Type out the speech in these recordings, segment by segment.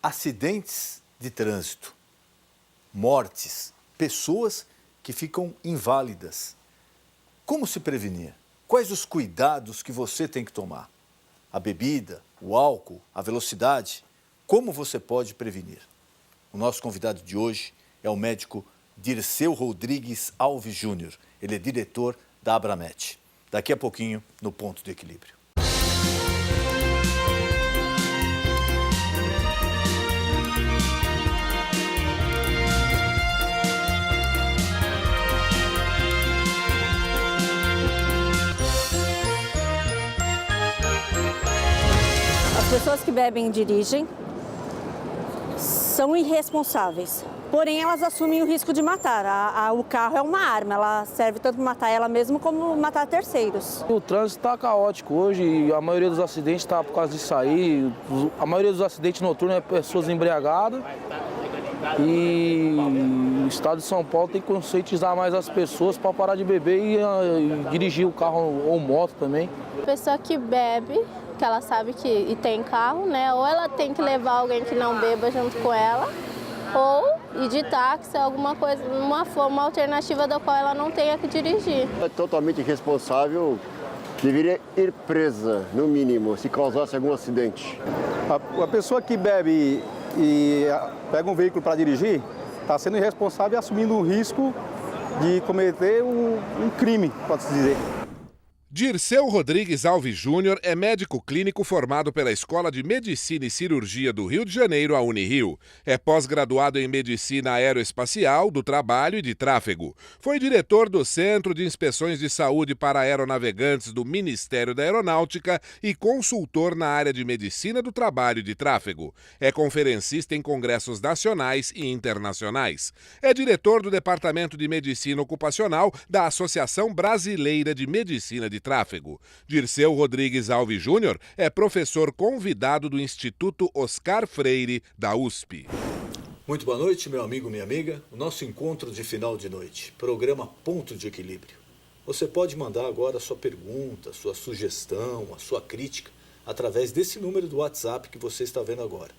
Acidentes de trânsito, mortes, pessoas que ficam inválidas. Como se prevenir? Quais os cuidados que você tem que tomar? A bebida, o álcool, a velocidade? Como você pode prevenir? O nosso convidado de hoje é o médico Dirceu Rodrigues Alves Júnior. Ele é diretor da Abramet. Daqui a pouquinho, no Ponto de Equilíbrio. As pessoas que bebem e dirigem são irresponsáveis, porém elas assumem o risco de matar. O carro é uma arma, ela serve tanto para matar ela mesma como matar terceiros. O trânsito está caótico hoje e a maioria dos acidentes está por causa disso aí. A maioria dos acidentes noturnos é pessoas embriagadas e o estado de São Paulo tem que conscientizar mais as pessoas para parar de beber e dirigir o carro ou moto também. A pessoa que bebe, que ela sabe que tem carro, né? Ou ela tem que levar alguém que não beba junto com ela, ou ir de táxi, alguma coisa, uma alternativa da qual ela não tenha que dirigir. É totalmente irresponsável, deveria ir presa, no mínimo, se causasse algum acidente. A pessoa que bebe e pega um veículo para dirigir está sendo irresponsável e assumindo o risco de cometer um crime, pode-se dizer. Dirceu Rodrigues Alves Júnior é médico clínico formado pela Escola de Medicina e Cirurgia do Rio de Janeiro, a Unirio. É pós-graduado em Medicina Aeroespacial, do Trabalho e de Tráfego. Foi diretor do Centro de Inspeções de Saúde para Aeronavegantes do Ministério da Aeronáutica e consultor na área de Medicina do Trabalho e de Tráfego. É conferencista em congressos nacionais e internacionais. É diretor do Departamento de Medicina Ocupacional da Associação Brasileira de Medicina de Tráfego. Dirceu Rodrigues Alves Júnior é professor convidado do Instituto Oscar Freire, da USP. Muito boa noite, meu amigo, minha amiga. O nosso encontro de final de noite, programa Ponto de Equilíbrio. Você pode mandar agora a sua pergunta, a sua sugestão, a sua crítica, através desse número do WhatsApp que você está vendo agora.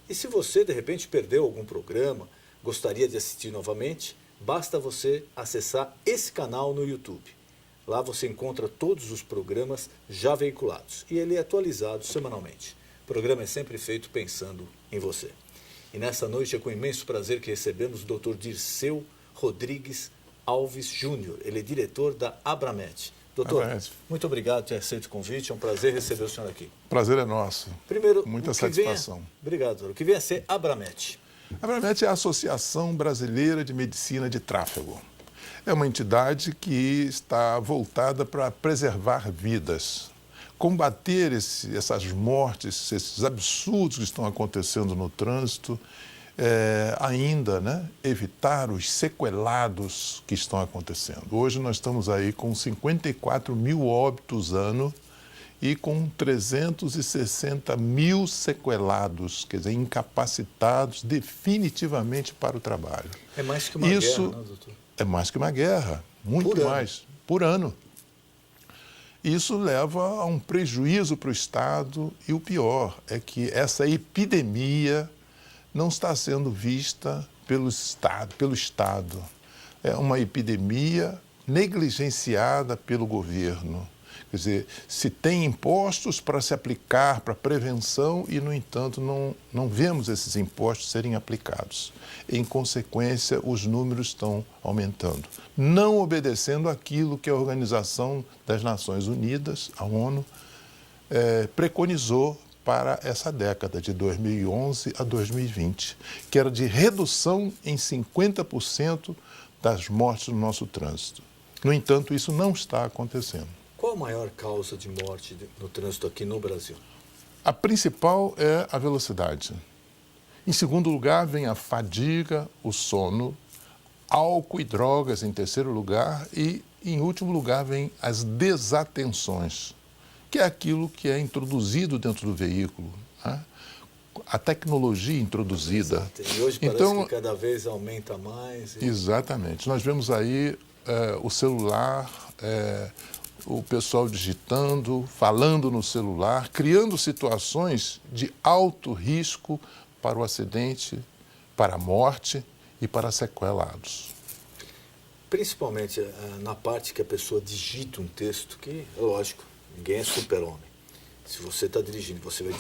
E se você, de repente, perdeu algum programa, gostaria de assistir novamente, basta você acessar esse canal no YouTube. Lá você encontra todos os programas já veiculados e ele é atualizado semanalmente. O programa é sempre feito pensando em você. E nessa noite é com imenso prazer que recebemos o Dr. Dirceu Rodrigues Alves Júnior. Ele é diretor da Abramet. Doutor, muito obrigado por ter aceito o convite. É um prazer receber o senhor aqui. Prazer é nosso. Primeiro, muita satisfação. Obrigado, doutor. O que vem a ser Abramet? A Abramet é a Associação Brasileira de Medicina de Tráfego. É uma entidade que está voltada para preservar vidas, combater essas mortes, esses absurdos que estão acontecendo no trânsito, evitar os sequelados que estão acontecendo. Hoje nós estamos aí com 54 mil óbitos ano e com 360 mil sequelados, quer dizer, incapacitados definitivamente para o trabalho. É mais que uma guerra, né, doutor? É mais que uma guerra, muito mais, por ano. Isso leva a um prejuízo para o Estado e o pior é que essa epidemia não está sendo vista pelo Estado. É uma epidemia negligenciada pelo governo. Quer dizer, se tem impostos para se aplicar para prevenção e, no entanto, não vemos esses impostos serem aplicados. Em consequência, os números estão aumentando, não obedecendo aquilo que a Organização das Nações Unidas, a ONU, preconizou para essa década, de 2011 a 2020, que era de redução em 50% das mortes no nosso trânsito. No entanto, isso não está acontecendo. Qual a maior causa de morte no trânsito aqui no Brasil? A principal é a velocidade. Em segundo lugar, vem a fadiga, o sono, álcool e drogas em terceiro lugar e, em último lugar, vem as desatenções, que é aquilo que é introduzido dentro do veículo, né? A tecnologia introduzida. Exato. E hoje parece que cada vez aumenta mais. Exatamente. Nós vemos aí o celular, o pessoal digitando, falando no celular, criando situações de alto risco para o acidente, para a morte e para sequelados. Principalmente na parte que a pessoa digita um texto, que, lógico, ninguém é super-homem. Se você está dirigindo, você vai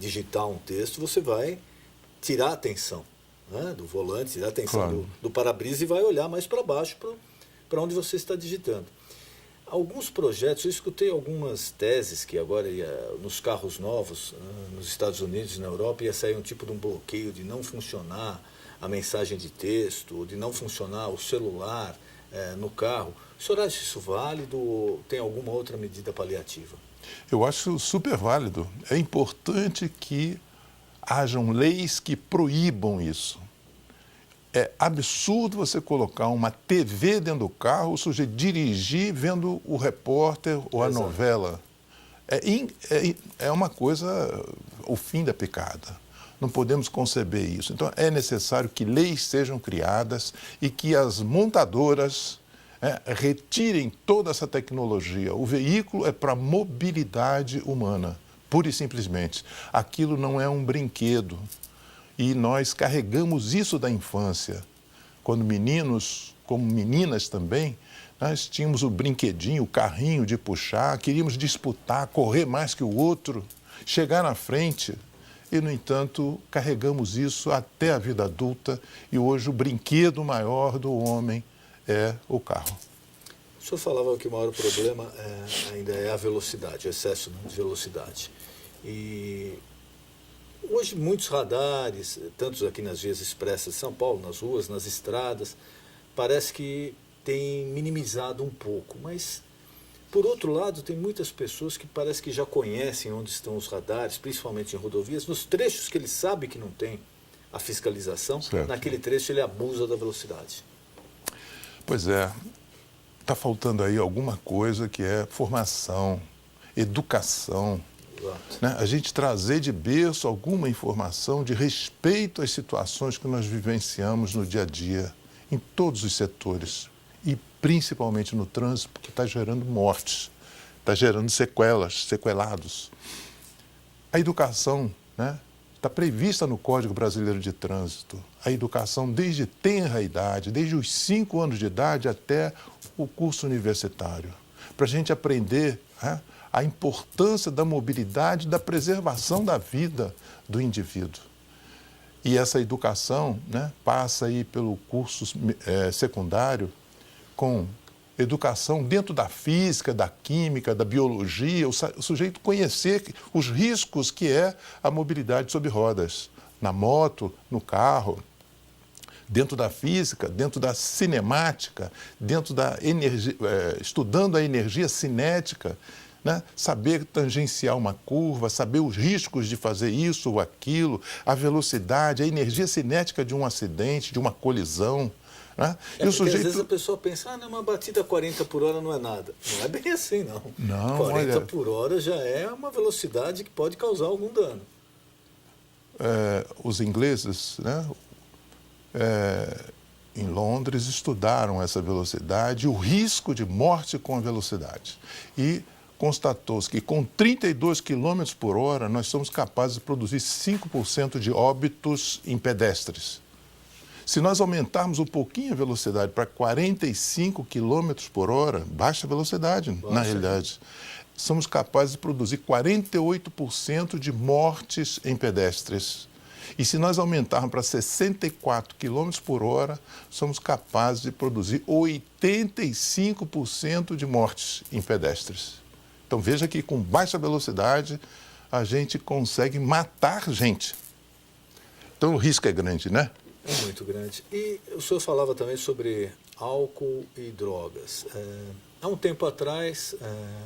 digitar um texto, você vai tirar a atenção, né, do volante, tirar a atenção Claro. do para-brisa e vai olhar mais para baixo, para onde você está digitando. Alguns projetos, eu escutei algumas teses que agora nos carros novos, nos Estados Unidos e na Europa, ia sair um tipo de um bloqueio de não funcionar a mensagem de texto, ou de não funcionar o celular no carro. O senhor acha isso válido ou tem alguma outra medida paliativa? Eu acho super válido. É importante que hajam leis que proíbam isso. É absurdo você colocar uma TV dentro do carro, o sujeito dirigir vendo o repórter ou a Exato. novela. É uma coisa, o fim da picada. Não podemos conceber isso. Então, é necessário que leis sejam criadas e que as montadoras retirem toda essa tecnologia. O veículo é para mobilidade humana, pura e simplesmente. Aquilo não é um brinquedo. E nós carregamos isso da infância. Quando meninos, como meninas também, nós tínhamos o brinquedinho, o carrinho de puxar, queríamos disputar, correr mais que o outro, chegar na frente. E, no entanto, carregamos isso até a vida adulta e hoje o brinquedo maior do homem é o carro. O senhor falava que o maior problema ainda é a velocidade, o excesso de velocidade. E hoje muitos radares, tantos aqui nas vias expressas de São Paulo, nas ruas, nas estradas, parece que tem minimizado um pouco, mas por outro lado tem muitas pessoas que parece que já conhecem onde estão os radares, principalmente em rodovias, nos trechos que ele sabe que não tem a fiscalização, certo. Naquele trecho ele abusa da velocidade. Pois é, está faltando aí alguma coisa que é formação, educação. Exato. Né? A gente trazer de berço alguma informação de respeito às situações que nós vivenciamos no dia a dia, em todos os setores, e principalmente no trânsito, porque está gerando mortes, está gerando sequelados. A educação, né, está prevista no Código Brasileiro de Trânsito. A educação desde tenra idade, desde os 5 anos de idade até o curso universitário, para a gente aprender a importância da mobilidade, da preservação da vida do indivíduo. E essa educação, né, passa aí pelo curso secundário com educação dentro da física, da química, da biologia, o sujeito conhecer os riscos que é a mobilidade sobre rodas, na moto, no carro, dentro da física, dentro da cinemática, dentro da energia, estudando a energia cinética, né? Saber tangenciar uma curva, saber os riscos de fazer isso ou aquilo, a velocidade, a energia cinética de um acidente, de uma colisão. Né? E o sujeito... Às vezes a pessoa pensa, uma batida a 40 por hora não é nada. Não é bem assim, não. Não, 40 olha... por hora já é uma velocidade que pode causar algum dano. Os ingleses, né? Em Londres, estudaram essa velocidade, o risco de morte com a velocidade. E constatou-se que com 32 km por hora nós somos capazes de produzir 5% de óbitos em pedestres. Se nós aumentarmos um pouquinho a velocidade para 45 km por hora, baixa velocidade, na realidade, somos capazes de produzir 48% de mortes em pedestres. E se nós aumentarmos para 64 km por hora, somos capazes de produzir 85% de mortes em pedestres. Então veja que com baixa velocidade a gente consegue matar gente. Então o risco é grande, né? É muito grande. E o senhor falava também sobre álcool e drogas. Há um tempo atrás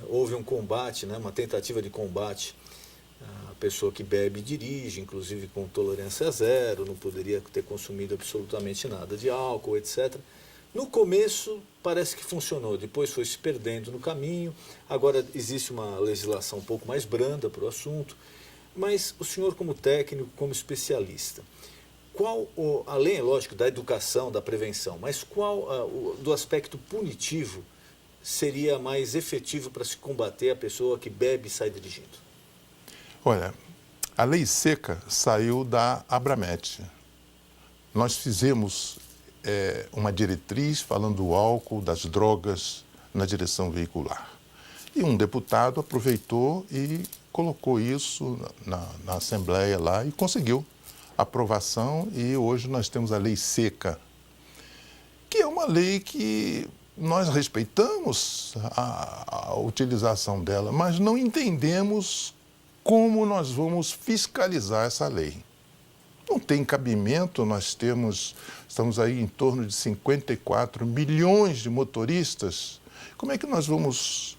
houve um combate, né, uma tentativa de combate. A pessoa que bebe e dirige, inclusive com tolerância zero, não poderia ter consumido absolutamente nada de álcool, etc. No começo parece que funcionou, depois foi se perdendo no caminho. Agora existe uma legislação um pouco mais branda para o assunto. Mas o senhor, como técnico, como especialista, qual, além, lógico, da educação, da prevenção, mas qual do aspecto punitivo seria mais efetivo para se combater a pessoa que bebe e sai dirigindo? Olha, A lei seca saiu da Abramet. Nós fizemos uma diretriz falando do álcool, das drogas na direção veicular. E um deputado aproveitou e colocou isso na Assembleia lá e conseguiu aprovação, e hoje nós temos a lei seca, que é uma lei que nós respeitamos a utilização dela, mas não entendemos como nós vamos fiscalizar essa lei. Não tem cabimento, estamos aí em torno de 54 milhões de motoristas. Como é que nós vamos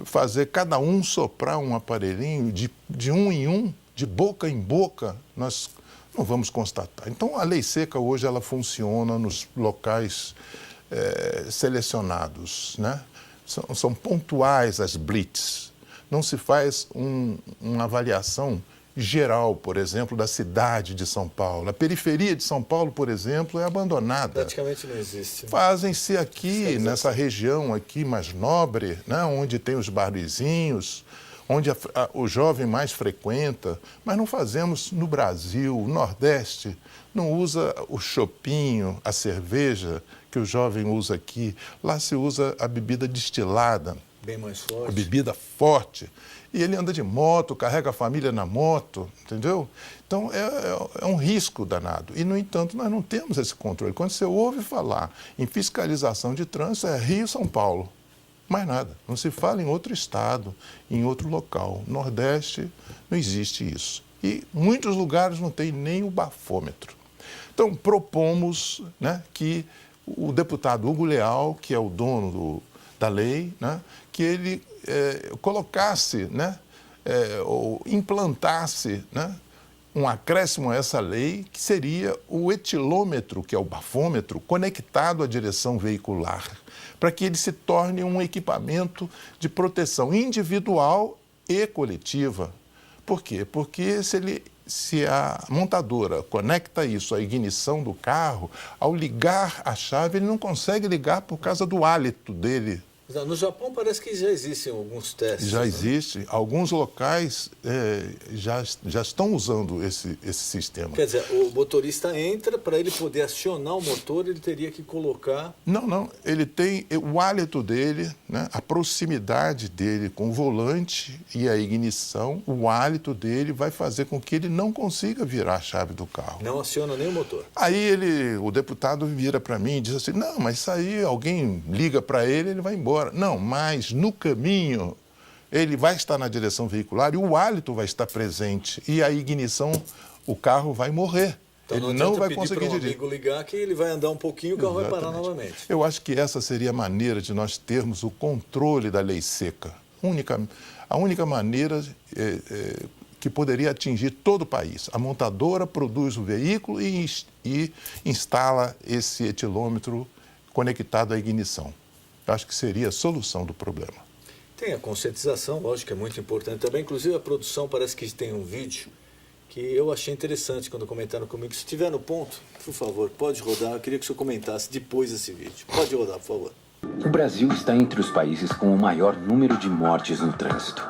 fazer cada um soprar um aparelhinho de um em um, de boca em boca? Nós não vamos constatar. Então, a lei seca hoje ela funciona nos locais selecionados, né? São pontuais as blitz. Não se faz uma avaliação geral, por exemplo, da cidade de São Paulo. A periferia de São Paulo, por exemplo, é abandonada. Praticamente não existe. Fazem-se aqui, nessa região aqui mais nobre, né, onde tem os barzinhos, onde o jovem mais frequenta, mas não fazemos no Brasil, o Nordeste, não usa o chopinho, a cerveja que o jovem usa aqui. Lá se usa a bebida destilada. Bem mais forte. A bebida forte. E ele anda de moto, carrega a família na moto, entendeu? Então, é um risco danado. E, no entanto, nós não temos esse controle. Quando você ouve falar em fiscalização de trânsito, é Rio e São Paulo. Mais nada. Não se fala em outro estado, em outro local. No Nordeste, não existe isso. E muitos lugares não tem nem o bafômetro. Então, propomos, né, que o deputado Hugo Leal, que é o dono da lei, né, que ele colocasse, né, ou implantasse, né, um acréscimo a essa lei, que seria o etilômetro, que é o bafômetro, conectado à direção veicular, para que ele se torne um equipamento de proteção individual e coletiva. Por quê? Porque se a montadora conecta isso à ignição do carro, ao ligar a chave, ele não consegue ligar por causa do hálito dele. No Japão parece que já existem alguns testes. Já existe. Alguns locais já estão usando esse sistema. Quer dizer, o motorista entra, para ele poder acionar o motor, ele teria que colocar... Não. Ele tem o hálito dele, né, a proximidade dele com o volante e a ignição, o hálito dele vai fazer com que ele não consiga virar a chave do carro. Não aciona nem o motor. Aí o deputado vira para mim e diz assim, não, mas isso aí alguém liga para ele vai embora. Não, mas no caminho ele vai estar na direção veicular e o hálito vai estar presente e a ignição, o carro vai morrer. Então ele não vai conseguir dirigir. Amigo ligar que ele vai andar um pouquinho e o carro vai parar novamente. Eu acho que essa seria a maneira de nós termos o controle da lei seca. A única maneira que poderia atingir todo o país. A montadora produz o veículo e instala esse etilômetro conectado à ignição. Eu acho que seria a solução do problema. Tem a conscientização, lógico, é muito importante também. Inclusive, a produção parece que tem um vídeo que eu achei interessante quando comentaram comigo. Se estiver no ponto, por favor, pode rodar. Eu queria que o senhor comentasse depois desse vídeo. Pode rodar, por favor. O Brasil está entre os países com o maior número de mortes no trânsito.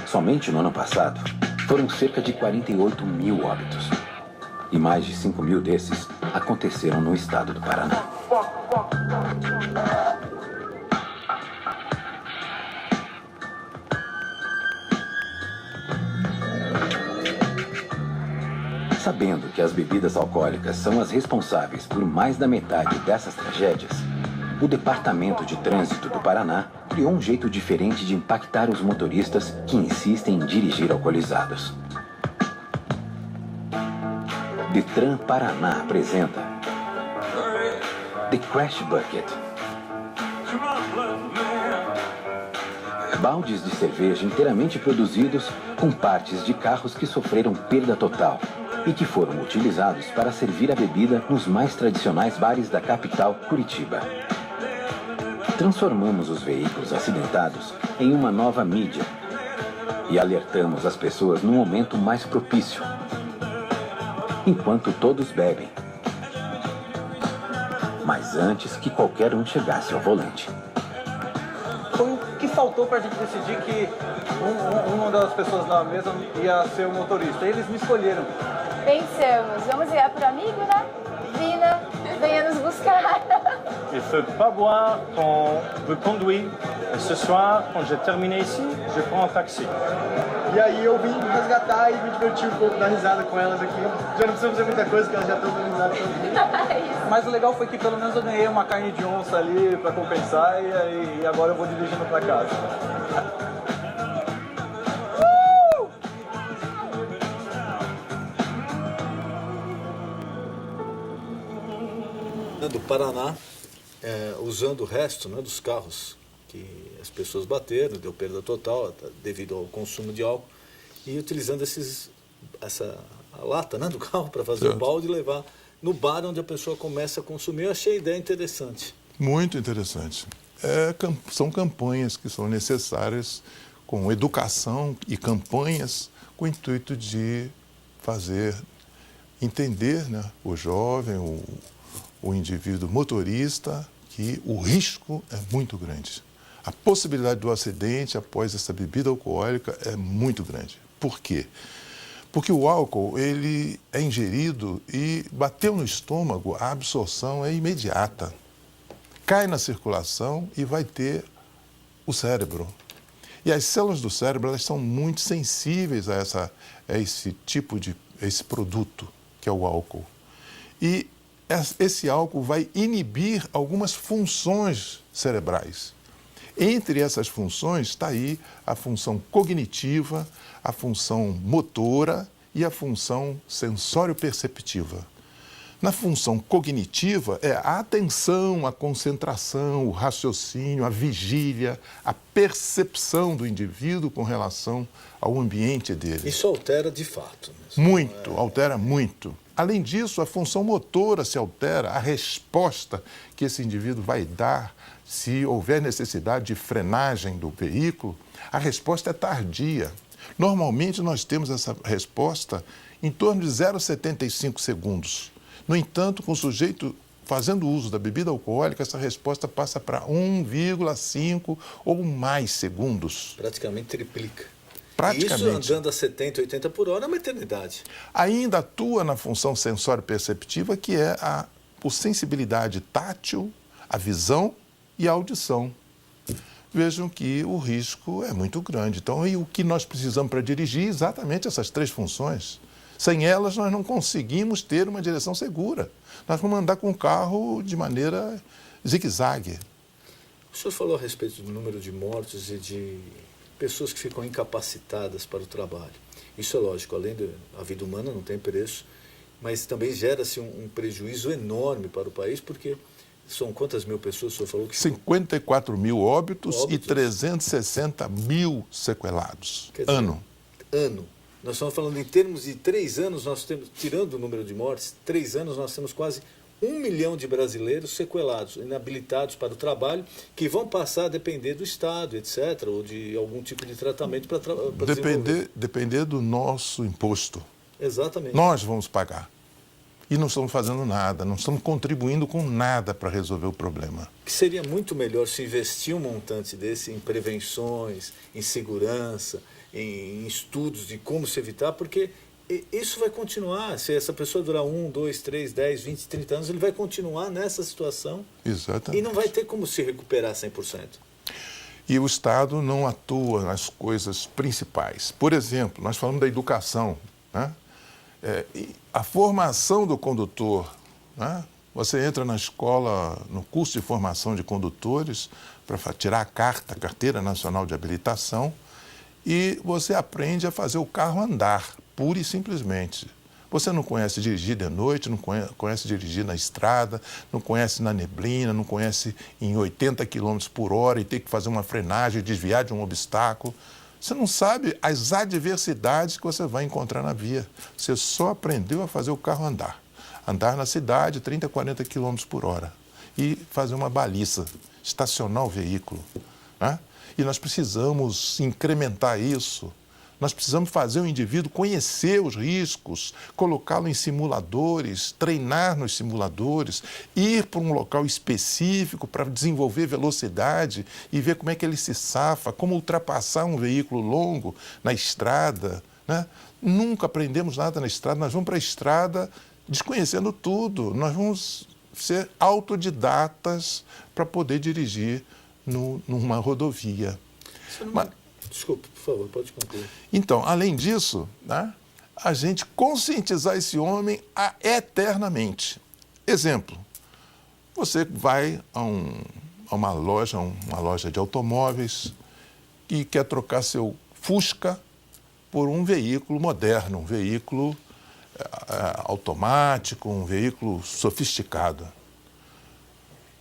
Somente no ano passado, foram cerca de 48 mil óbitos. E mais de 5 mil desses aconteceram no estado do Paraná. Sabendo que as bebidas alcoólicas são as responsáveis por mais da metade dessas tragédias, o Departamento de Trânsito do Paraná criou um jeito diferente de impactar os motoristas que insistem em dirigir alcoolizados. Detran Paraná apresenta The Crash Bucket. Baldes de cerveja inteiramente produzidos com partes de carros que sofreram perda total e que foram utilizados para servir a bebida nos mais tradicionais bares da capital, Curitiba. Transformamos os veículos acidentados em uma nova mídia e alertamos as pessoas no momento mais propício, enquanto todos bebem, mas antes que qualquer um chegasse ao volante. Foi o que saltou pra gente decidir que uma das pessoas na mesa ia ser o motorista. Eles me escolheram. Pensamos, vamos ligar pro amigo, né? Vina, venha nos buscar. Il fait pas boire quand vous conduisez. Et ce soir, quand j'ai terminé ici, je prends un taxi. E aí eu vim resgatar e me divertir um pouco, dar risada com elas aqui. Já não precisa fazer muita coisa, porque elas já estão dando risada comigo. Mas o legal foi que pelo menos eu ganhei uma carne de onça ali pra compensar e agora eu vou dirigindo pra casa. Do Paraná, usando o resto, né, dos carros que as pessoas bateram, deu perda total devido ao consumo de álcool, e utilizando a lata, né, do carro para fazer o balde e levar no bar onde a pessoa começa a consumir. Eu achei a ideia interessante. Muito interessante. São campanhas que são necessárias com educação e campanhas com o intuito de fazer entender, né, o jovem, o indivíduo motorista, que o risco é muito grande. A possibilidade do acidente após essa bebida alcoólica é muito grande. Por quê? Porque o álcool, ele é ingerido e bateu no estômago, a absorção é imediata. Cai na circulação e vai ter o cérebro. E as células do cérebro, elas são muito sensíveis a esse produto, que é o álcool. E esse álcool vai inibir algumas funções cerebrais. Entre essas funções está aí a função cognitiva, a função motora e a função sensório-perceptiva. Na função cognitiva é a atenção, a concentração, o raciocínio, a vigília, a percepção do indivíduo com relação ao ambiente dele. Isso altera de fato. Muito, altera muito. Além disso, a função motora se altera, a resposta que esse indivíduo vai dar se houver necessidade de frenagem do veículo, a resposta é tardia. Normalmente, nós temos essa resposta em torno de 0,75 segundos. No entanto, com o sujeito fazendo uso da bebida alcoólica, essa resposta passa para 1,5 ou mais segundos. Praticamente triplica. Praticamente. Isso andando a 70, 80 por hora é uma eternidade. Ainda atua na função sensório-perceptiva, que é a sensibilidade tátil, a visão e a audição. Vejam que o risco é muito grande. Então, e o que nós precisamos para dirigir? Exatamente essas três funções. Sem elas, nós não conseguimos ter uma direção segura. Nós vamos andar com o carro de maneira zigue-zague. O senhor falou a respeito do número de mortes e de pessoas que ficam incapacitadas para o trabalho. Isso é lógico, além da vida humana não tem preço, mas também gera-se um prejuízo enorme para o país, porque são quantas mil pessoas o senhor falou? 54 mil óbitos e 360 mil sequelados. Quer dizer, ano. Nós estamos falando em termos de 3 anos, nós temos, tirando o número de mortes, 3 anos nós temos quase 1 milhão de brasileiros sequelados, inabilitados para o trabalho, que vão passar a depender do Estado, etc., ou de algum tipo de tratamento para depender do nosso imposto. Exatamente. Nós vamos pagar. E não estamos fazendo nada, não estamos contribuindo com nada para resolver o problema. Que seria muito melhor se investir um montante desse em prevenções, em segurança, em estudos de como se evitar, porque isso vai continuar. Se essa pessoa durar 1, 2, 3, 10, 20, 30 anos, ele vai continuar nessa situação. Exatamente. E não vai ter como se recuperar 100%. E o Estado não atua nas coisas principais. Por exemplo, nós falamos da educação, né? A formação do condutor, né? Você entra na escola, no curso de formação de condutores, para tirar a carteira nacional de habilitação, e você aprende a fazer o carro andar, pura e simplesmente. Você não conhece dirigir de noite, não conhece dirigir na estrada, não conhece na neblina, não conhece em 80 km por hora e ter que fazer uma frenagem, desviar de um obstáculo. Você não sabe as adversidades que você vai encontrar na via. Você só aprendeu a fazer o carro andar. Andar na cidade, 30, 40 km por hora. E fazer uma baliza, estacionar o veículo, né? E nós precisamos incrementar isso Nós precisamos fazer o indivíduo conhecer os riscos, colocá-lo em simuladores, treinar nos simuladores, ir para um local específico para desenvolver velocidade e ver como é que ele se safa, como ultrapassar um veículo longo na estrada, né? Nunca aprendemos nada na estrada, nós vamos para a estrada desconhecendo tudo. Nós vamos ser autodidatas para poder dirigir numa rodovia. Desculpe, por favor, pode concluir. Então, além disso, né, a gente conscientizar esse homem eternamente. Exemplo, você vai a uma loja de automóveis e quer trocar seu Fusca por um veículo moderno, um veículo automático, um veículo sofisticado.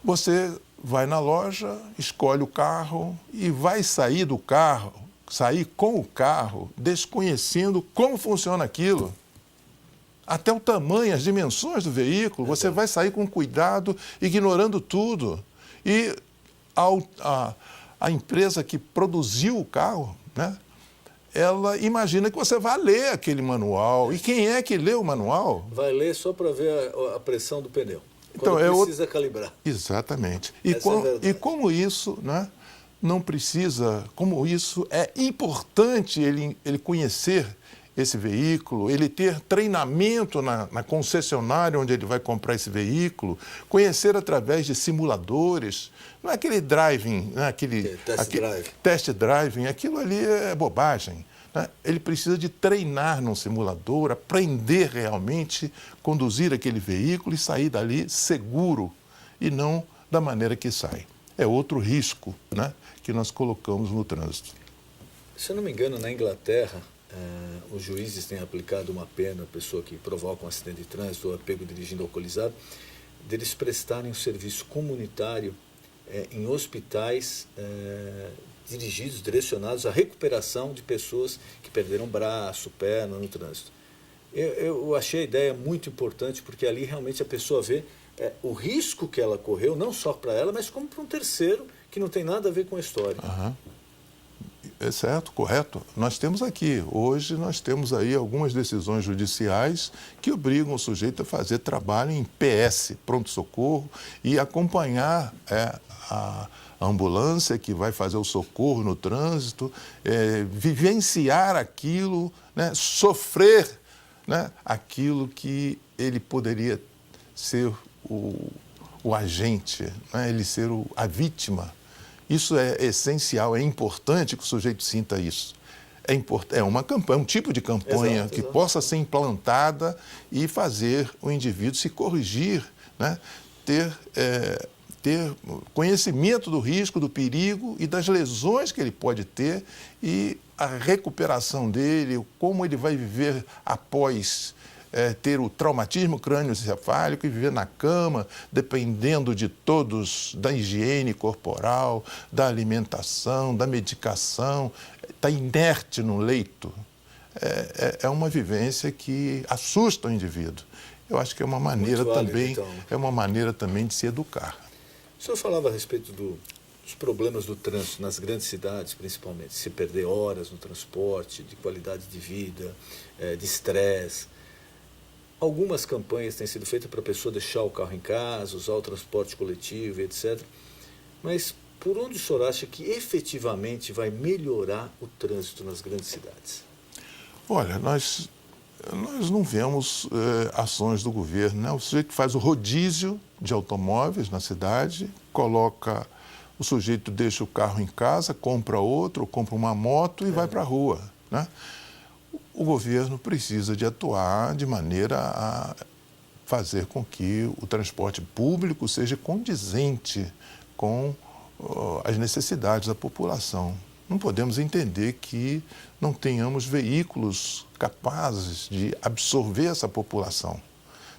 Você vai na loja, escolhe o carro e vai sair com o carro, desconhecendo como funciona aquilo. Até o tamanho, as dimensões do veículo, você vai sair com cuidado, ignorando tudo. E a empresa que produziu o carro, né, ela imagina que você vai ler aquele manual. E quem é que lê o manual? Vai ler só para ver a pressão do pneu. Então, precisa calibrar. Exatamente. E como isso, né, não precisa, como isso é importante ele conhecer esse veículo, ele ter treinamento na concessionária onde ele vai comprar esse veículo, conhecer através de simuladores. Não é aquele driving, né, test driving, aquilo ali é bobagem. Né? Ele precisa de treinar num simulador, aprender realmente conduzir aquele veículo e sair dali seguro e não da maneira que sai. É outro risco, né, que nós colocamos no trânsito. Se eu não me engano, na Inglaterra, os juízes têm aplicado uma pena à pessoa que provoca um acidente de trânsito ou é pego dirigindo alcoolizado, deles prestarem um serviço comunitário em hospitais dirigidos, direcionados à recuperação de pessoas que perderam braço, perna no trânsito. Eu achei a ideia muito importante, porque ali realmente a pessoa vê o risco que ela correu, não só para ela, mas como para um terceiro que não tem nada a ver com a história. Uhum. É certo, correto. Hoje nós temos aí algumas decisões judiciais que obrigam o sujeito a fazer trabalho em PS, pronto-socorro, e acompanhar a ambulância que vai fazer o socorro no trânsito, vivenciar aquilo, né, sofrer, né, aquilo que ele poderia ser o agente, né, ele ser a vítima. Isso é essencial, é importante que o sujeito sinta isso. É uma campanha, um tipo de campanha que possa ser implantada e fazer o indivíduo se corrigir, né? Ter conhecimento do risco, do perigo e das lesões que ele pode ter e a recuperação dele, como ele vai viver após ter o traumatismo crânioencefálico e viver na cama, dependendo de todos, da higiene corporal, da alimentação, da medicação, está inerte no leito. É uma vivência que assusta o indivíduo. Eu acho que é uma maneira também de se educar. O senhor falava a respeito dos problemas do trânsito nas grandes cidades, principalmente, se perder horas no transporte, de qualidade de vida, de estresse. Algumas campanhas têm sido feitas para a pessoa deixar o carro em casa, usar o transporte coletivo, etc. Mas por onde o senhor acha que efetivamente vai melhorar o trânsito nas grandes cidades? Olha, nós não vemos ações do governo, né? O sujeito faz o rodízio de automóveis na cidade, o sujeito deixa o carro em casa, compra outro, compra uma moto e vai para a rua, né? O governo precisa de atuar de maneira a fazer com que o transporte público seja condizente com as necessidades da população. Não podemos entender que não tenhamos veículos capazes de absorver essa população,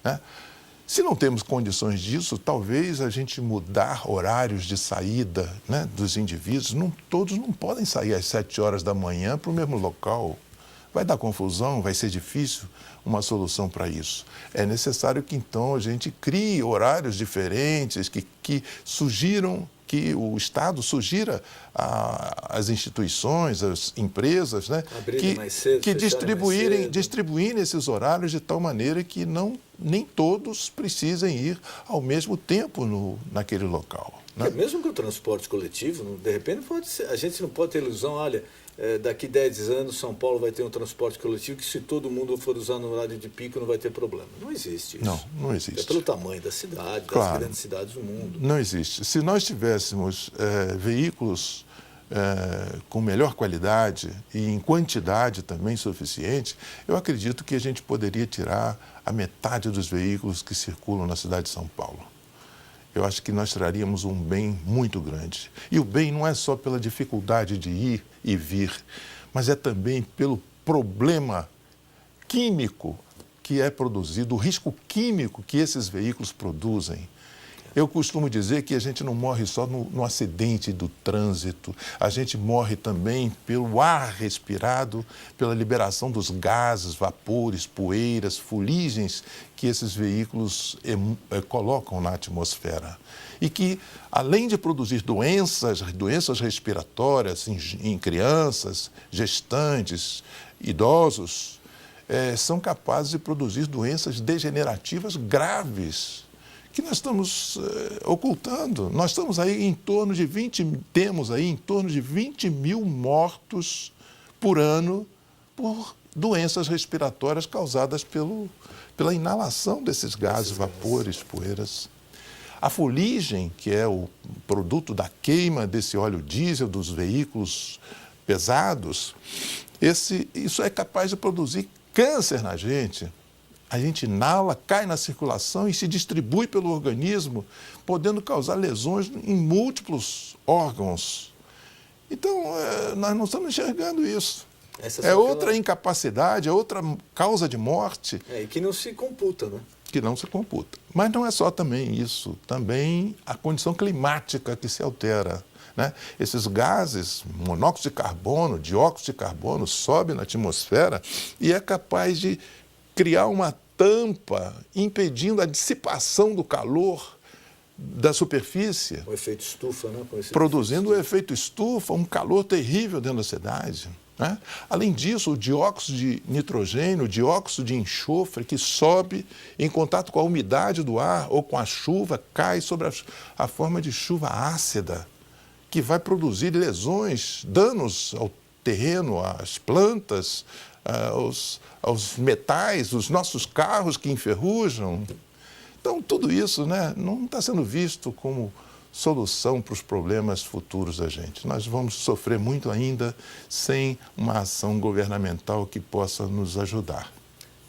né? Se não temos condições disso, talvez a gente mudar horários de saída, né, dos indivíduos. Todos não podem sair às 7 horas da manhã para o mesmo local. Vai dar confusão, vai ser difícil uma solução para isso. É necessário que, então, a gente crie horários diferentes, que sugiram que o Estado sugira às instituições, às empresas, né, que distribuírem esses horários de tal maneira que nem todos precisem ir ao mesmo tempo naquele local. Né? Mesmo com o transporte coletivo, de repente a gente não pode ter ilusão, olha, daqui 10 anos São Paulo vai ter um transporte coletivo que se todo mundo for usar no horário de pico não vai ter problema. Não existe isso. Não existe. É pelo tamanho da cidade, claro, das grandes cidades do mundo. Não existe. Se nós tivéssemos veículos com melhor qualidade e em quantidade também suficiente, eu acredito que a gente poderia tirar a metade dos veículos que circulam na cidade de São Paulo. Eu acho que nós traríamos um bem muito grande. E o bem não é só pela dificuldade de ir e vir, mas é também pelo problema químico que é produzido, o risco químico que esses veículos produzem. Eu costumo dizer que a gente não morre só no acidente do trânsito, a gente morre também pelo ar respirado, pela liberação dos gases, vapores, poeiras, fuligens que esses veículos colocam na atmosfera. E que, além de produzir doenças respiratórias em crianças, gestantes, idosos, são capazes de produzir doenças degenerativas graves, que nós estamos ocultando. Nós estamos aí temos aí em torno de 20 mil mortos por ano por doenças respiratórias causadas pela inalação desses gases, vapores, poeiras. A fuligem, que é o produto da queima desse óleo diesel dos veículos pesados, isso é capaz de produzir câncer na gente. A gente inala, cai na circulação e se distribui pelo organismo, podendo causar lesões em múltiplos órgãos. Então, nós não estamos enxergando isso. É outra incapacidade, é outra causa de morte. E que não se computa, né? Que não se computa. Mas não é só também isso, também a condição climática que se altera. Né? Esses gases, monóxido de carbono, dióxido de carbono, sobem na atmosfera e é capaz de criar uma tampa impedindo a dissipação do calor da superfície. O efeito estufa, né? Produzindo o efeito estufa, um calor terrível dentro da cidade. Né? Além disso, o dióxido de nitrogênio, o dióxido de enxofre, que sobe em contato com a umidade do ar ou com a chuva, cai sobre a forma de chuva ácida, que vai produzir lesões, danos ao terreno, às plantas, aos metais, os nossos carros que enferrujam. Então, tudo isso, né, não está sendo visto como solução para os problemas futuros da gente. Nós vamos sofrer muito ainda sem uma ação governamental que possa nos ajudar.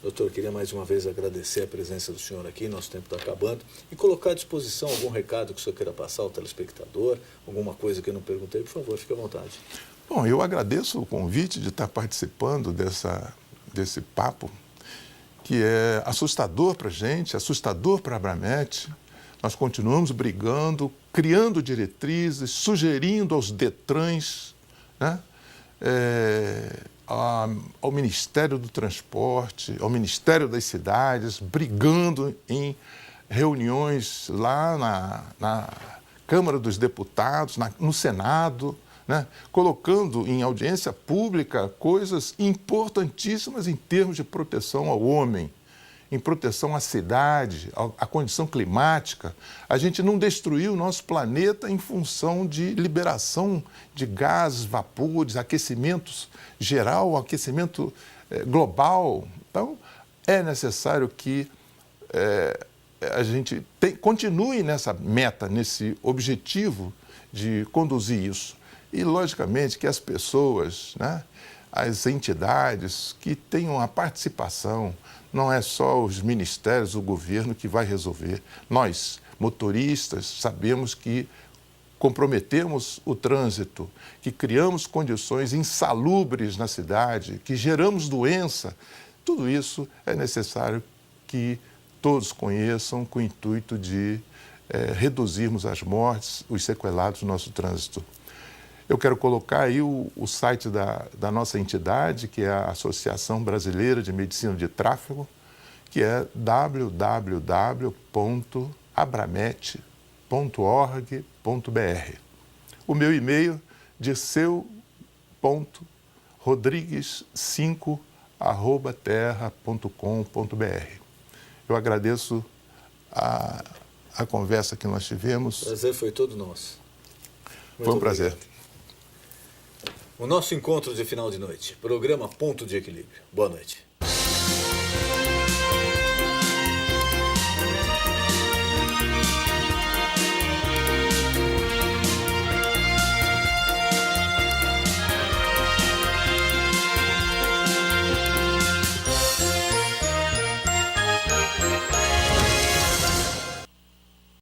Doutor, queria mais uma vez agradecer a presença do senhor aqui, nosso tempo está acabando, e colocar à disposição algum recado que o senhor queira passar ao telespectador, alguma coisa que eu não perguntei, por favor, fique à vontade. Bom, eu agradeço o convite de estar participando desse papo, que é assustador para a gente, assustador para a Abramet. Nós continuamos brigando, criando diretrizes, sugerindo aos DETRANs, né, ao Ministério do Transporte, ao Ministério das Cidades, brigando em reuniões lá na Câmara dos Deputados, no Senado, né, colocando em audiência pública coisas importantíssimas em termos de proteção ao homem, em proteção à cidade, à condição climática. A gente não destruiu o nosso planeta em função de liberação de gases, vapores, aquecimentos geral, aquecimento global. Então, é necessário que a gente continue nessa meta, nesse objetivo de conduzir isso. E, logicamente, que as pessoas, né, as entidades que tenham a participação, não é só os ministérios, o governo que vai resolver. Nós, motoristas, sabemos que comprometemos o trânsito, que criamos condições insalubres na cidade, que geramos doença. Tudo isso é necessário que todos conheçam com o intuito de reduzirmos as mortes, os sequelados do nosso trânsito. Eu quero colocar aí o site da nossa entidade, que é a Associação Brasileira de Medicina de Tráfego, que é www.abramet.com.br. O meu e-mail, dirceu.rodrigues5@terra.com.br. Eu agradeço a conversa que nós tivemos. O prazer foi todo nosso. Foi um prazer. O nosso encontro de final de noite, programa Ponto de Equilíbrio. Boa noite.